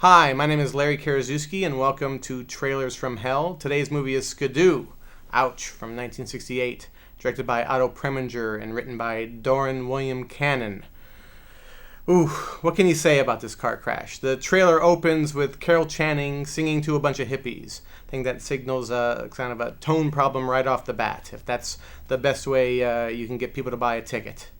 Hi, my name is Larry Karaszewski, and welcome to Trailers from Hell. Today's movie is SKIDOO, ouch, from 1968, directed by Otto Preminger and written by Doran William Cannon. Ooh, what can you say about this car crash? The trailer opens with Carol Channing singing to a bunch of hippies. I think that signals kind of a tone problem right off the bat, if that's the best way you can get people to buy a ticket.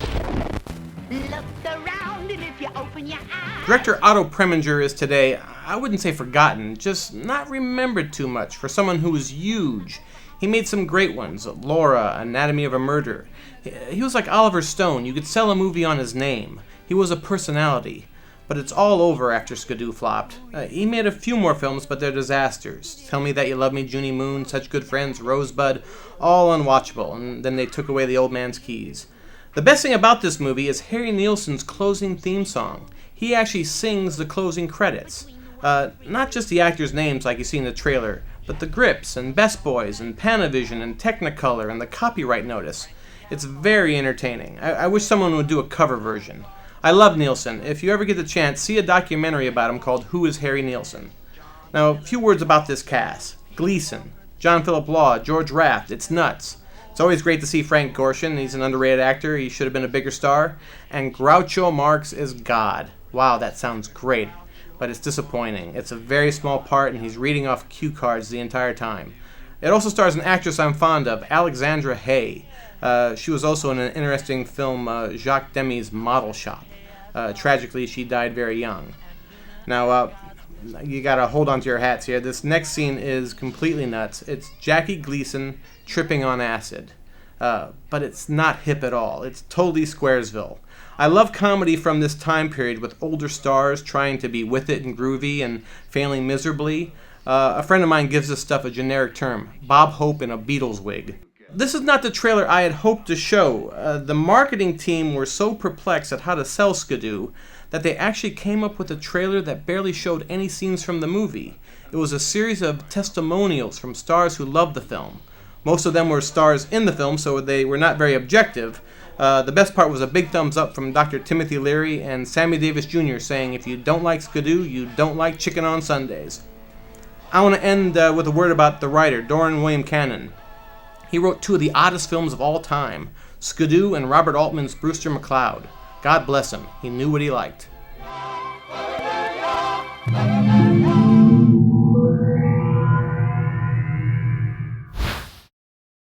Look around, and if you open your eyes. Director Otto Preminger is today, I wouldn't say forgotten, just not remembered too much for someone who was huge. He made some great ones, Laura, Anatomy of a Murder. He was like Oliver Stone. You could sell a movie on his name. He was a personality. But it's all over after SKIDOO flopped. He made a few more films, but they're disasters. Tell Me That You Love Me, Junie Moon, Such Good Friends, Rosebud, all unwatchable, and then they took away the old man's keys. The best thing about this movie is Harry Nilsson's closing theme song. He actually sings the closing credits. Not just the actors' names like you see in the trailer, but the grips and Best Boys and Panavision and Technicolor and the copyright notice. It's very entertaining. I wish someone would do a cover version. I love Nilsson. If you ever get the chance, see a documentary about him called Who is Harry Nilsson? Now, a few words about this cast. Gleason, John Philip Law, George Raft. It's nuts. It's always great to see Frank Gorshin. He's an underrated actor. He should have been a bigger star. And Groucho Marx is God. Wow, that sounds great. But it's disappointing. It's a very small part, and he's reading off cue cards the entire time. It also stars an actress I'm fond of, Alexandra Hay. She was also in an interesting film, Jacques Demy's Model Shop. Tragically, she died very young. Now, you gotta hold on to your hats here. This next scene is completely nuts. It's Jackie Gleason tripping on acid. But it's not hip at all. It's totally Squaresville. I love comedy from this time period with older stars trying to be with it and groovy and failing miserably. A friend of mine gives this stuff a generic term, Bob Hope in a Beatles wig. This is not the trailer I had hoped to show. The marketing team were so perplexed at how to sell SKIDOO that they actually came up with a trailer that barely showed any scenes from the movie. It was a series of testimonials from stars who loved the film. Most of them were stars in the film, so they were not very objective. The best part was a big thumbs up from Dr. Timothy Leary and Sammy Davis Jr. saying, if you don't like SKIDOO, you don't like chicken on Sundays. I want to end with a word about the writer, Doran William Cannon. He wrote two of the oddest films of all time, SKIDOO and Robert Altman's Brewster McCloud. God bless him. He knew what he liked.